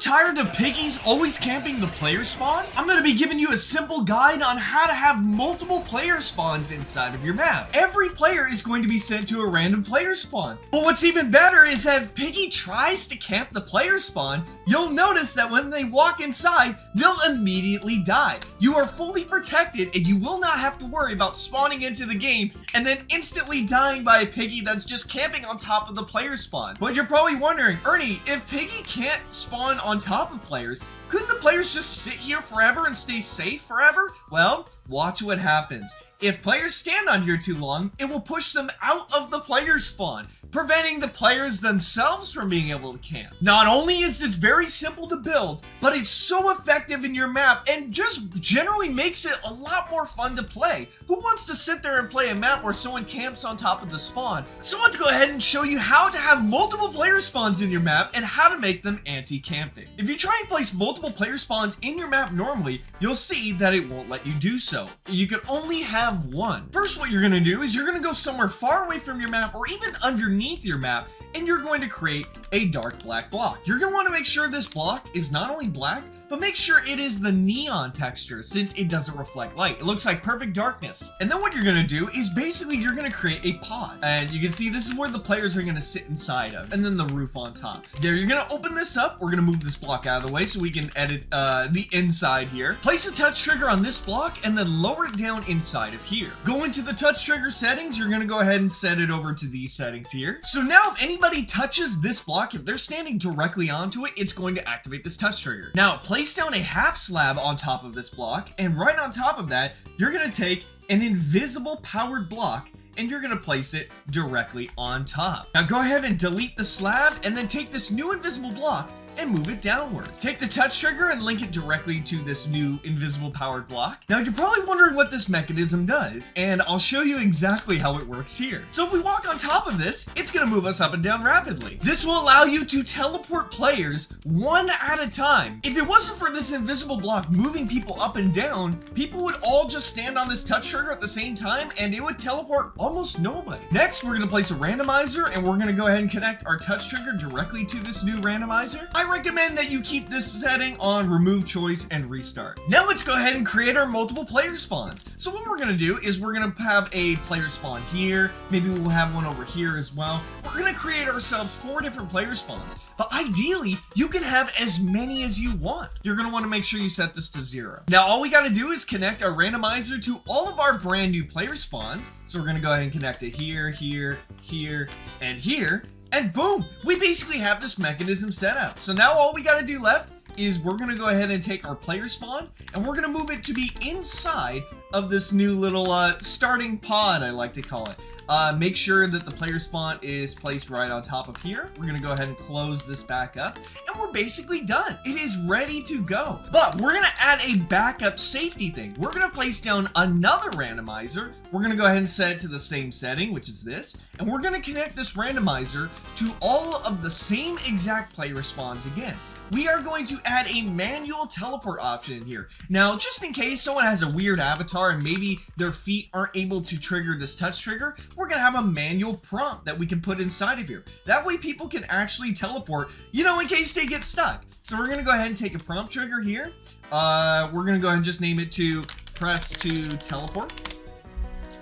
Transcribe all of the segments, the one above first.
tired of piggies always camping the player spawn? I'm going to be giving you a simple guide on how to have multiple player spawns inside of your map. Every player is going to be sent to a random player spawn. But what's even better is that if Piggy tries to camp the player spawn, you'll notice that when they walk inside, they'll immediately die. You are fully protected and you will not have to worry about spawning into the game and then instantly dying by a Piggy that's just camping on top of the player spawn. But you're probably wondering, Ernie, if Piggy can't spawn on top of players, couldn't the players just sit here forever and stay safe forever? Well, watch what happens. If players stand on here too long, it will push them out of the player spawn, preventing the players themselves from being able to camp. Not only is this very simple to build, but it's so effective in your map and just generally makes it a lot more fun to play. Who wants to sit there and play a map where someone camps on top of the spawn? So let's go ahead and show you how to have multiple player spawns in your map and how to make them anti-camping. If you try and place multiple player spawns in your map normally, you'll see that it won't let you do so. You can only have one. First, what you're going to do is you're going to go somewhere far away from your map or even underneath your map, and you're going to create a dark black block. You're going to want to make sure this block is not only black, but make sure it is the neon texture since it doesn't reflect light. It looks like perfect darkness. And then what you're going to do is basically you're going to create a pod. And you can see this is where the players are going to sit inside of, and then the roof on top. There, you're going to open this up. We're going to move this block out of the way so we can edit the inside here. Place a touch trigger on this block and then lower it down inside of here. Go into the touch trigger settings. You're going to go ahead and set it over to these settings here. So now if anybody touches this block, if they're standing directly onto it, it's going to activate this touch trigger. Now, place down a half slab on top of this block, and right on top of that, you're going to take an invisible powered block and you're going to place it directly on top. Now go ahead and delete the slab and then take this new invisible block and move it downwards. Take the touch trigger and link it directly to this new invisible powered block. Now you're probably wondering what this mechanism does, and I'll show you exactly how it works here. So if we walk on top of this, it's gonna move us up and down rapidly. This will allow you to teleport players one at a time. If it wasn't for this invisible block moving people up and down, people would all just stand on this touch trigger at the same time and it would teleport almost nobody. Next, we're gonna place a randomizer and we're gonna go ahead and connect our touch trigger directly to this new randomizer. I recommend that you keep this setting on remove choice and restart. Now let's go ahead and create our multiple player spawns. So what we're gonna do is we're gonna have a player spawn here. Maybe we'll have one over here as well. We're gonna create ourselves 4 different player spawns. But ideally, you can have as many as you want. You're gonna wanna make sure you set this to 0. Now all we gotta do is connect our randomizer to all of our brand new player spawns. So we're gonna go ahead and connect it here, here, here, and here. And boom, we basically have this mechanism set up. So now all we gotta do left is we're gonna go ahead and take our player spawn and we're gonna move it to be inside of this new little starting pod, I like to call it. Make sure that the player spawn is placed right on top of here. We're gonna go ahead and close this back up and we're basically done. It is ready to go. But we're gonna add a backup safety thing. We're gonna place down another randomizer. We're gonna go ahead and set it to the same setting, which is this, and we're gonna connect this randomizer to all of the same exact player spawns again. We are going to add a manual teleport option in here. Now, just in case someone has a weird avatar and maybe their feet aren't able to trigger this touch trigger, we're gonna have a manual prompt that we can put inside of here. That way people can actually teleport, you know, in case they get stuck. So we're gonna go ahead and take a prompt trigger here. We're gonna go ahead and just name it to press to teleport.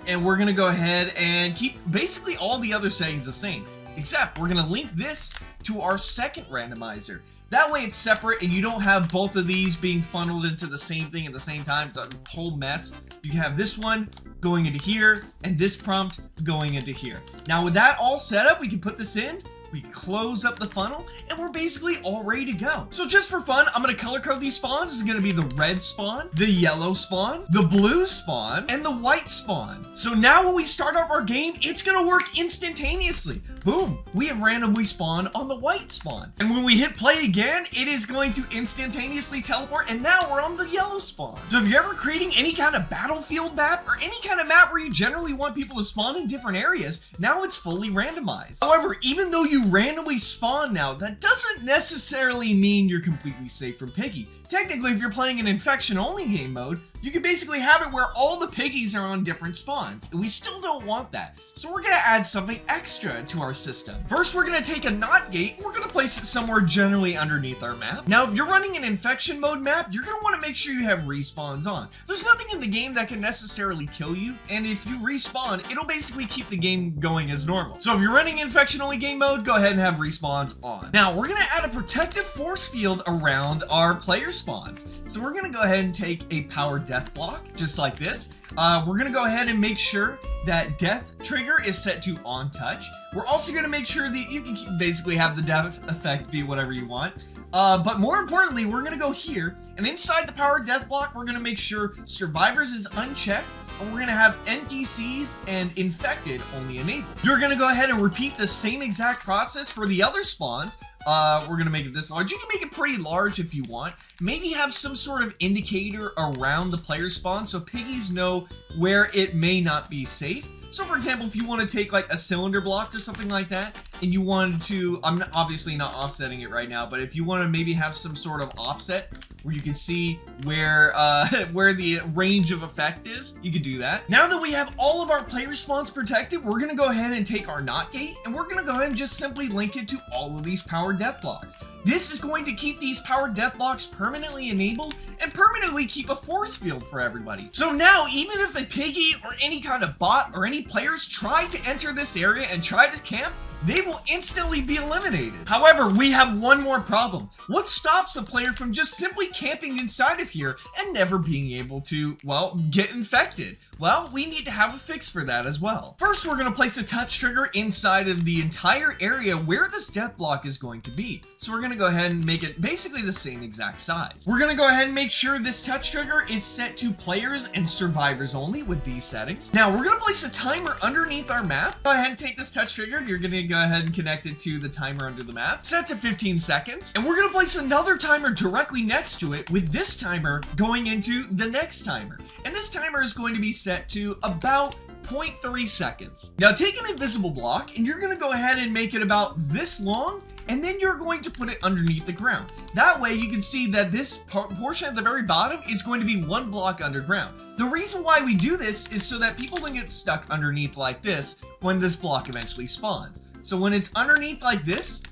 And we're gonna go ahead and keep basically all the other settings the same, except we're gonna link this to our second randomizer. That way it's separate and you don't have both of these being funneled into the same thing at the same time. It's a whole mess. You can have this one going into here and this prompt going into here. Now with that all set up, we can put this in. We close up the funnel and we're basically all ready to go. So just for fun, I'm gonna color code these spawns. This is gonna be the red spawn, the yellow spawn, the blue spawn, and the white spawn. So now when we start up our game, it's gonna work instantaneously. Boom, we have randomly spawned on the white spawn. And when we hit play again, it is going to instantaneously teleport and now we're on the yellow spawn. So if you're ever creating any kind of battlefield map or any kind of map where you generally want people to spawn in different areas, now it's fully randomized. However, even though you to randomly spawn now, that doesn't necessarily mean you're completely safe from Piggy. Technically, if you're playing an infection-only game mode, you can basically have it where all the Piggies are on different spawns, and we still don't want that. So we're gonna add something extra to our system. First, we're gonna take a knot gate, and we're gonna place it somewhere generally underneath our map. Now, if you're running an infection mode map, you're gonna wanna make sure you have respawns on. There's nothing in the game that can necessarily kill you, and if you respawn, it'll basically keep the game going as normal. So if you're running infection-only game mode, go ahead and have respawns on. Now, we're gonna add a protective force field around our player spawns. So we're gonna go ahead and take a power death block, just like this. We're gonna go ahead and make sure that death trigger is set to on touch. We're also gonna make sure that you can basically have the death effect be whatever you want. But more importantly, we're gonna go here, and inside the power death block, we're gonna make sure survivors is unchecked, and we're gonna have NPCs and infected only enabled. You're gonna go ahead and repeat the same exact process for the other spawns. We're gonna make it this large. You can make it pretty large if you want. Maybe have some sort of indicator around the player spawn so Piggies know where it may not be safe. So for example, if you want to take like a cylinder block or something like that, and you wanted to, I'm obviously not offsetting it right now, but if you want to maybe have some sort of offset where you can see where the range of effect is, you could do that. Now that we have all of our player spawns protected, we're gonna go ahead and take our knot gate, and we're gonna go ahead and just simply link it to all of these power death blocks. This is going to keep these power death blocks permanently enabled and permanently keep a force field for everybody. So now, even if a Piggy or any kind of bot or any players try to enter this area and try to camp, they will instantly be eliminated. However, we have one more problem. What stops a player from just simply camping inside of here and never being able to, well, get infected? Well, we need to have a fix for that as well. First, we're gonna place a touch trigger inside of the entire area where this death block is going to be. So we're gonna go ahead and make it basically the same exact size. We're gonna go ahead and make sure this touch trigger is set to players and survivors only with these settings. Now, we're gonna place a timer underneath our map. Go ahead and take this touch trigger. You're gonna go ahead and connect it to the timer under the map. Set to 15 seconds. And we're gonna place another timer directly next to it with this timer going into the next timer. And this timer is going to be set to about 0.3 seconds. Now take an invisible block and you're gonna go ahead and make it about this long, and then you're going to put it underneath the ground. That way you can see that this portion at the very bottom is going to be one block underground. The reason why we do this is so that people don't get stuck underneath like this when this block eventually spawns. So when it's underneath like this,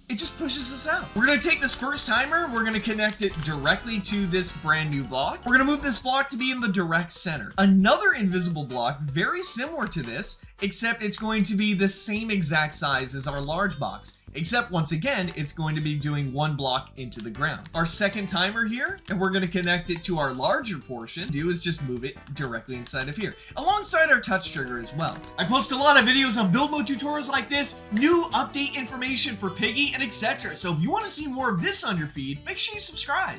it just pushes us out. We're gonna take this first timer, we're gonna connect it directly to this brand new block. We're gonna move this block to be in the direct center. Another invisible block, very similar to this, except it's going to be the same exact size as our large box. Except once again, it's going to be doing one block into the ground. Our second timer here, and we're gonna connect it to our larger portion. Do is just move it directly inside of here, alongside our touch trigger as well. I post a lot of videos on build mode tutorials like this, new update information for Piggy, and etc. So if you wanna see more of this on your feed, make sure you subscribe.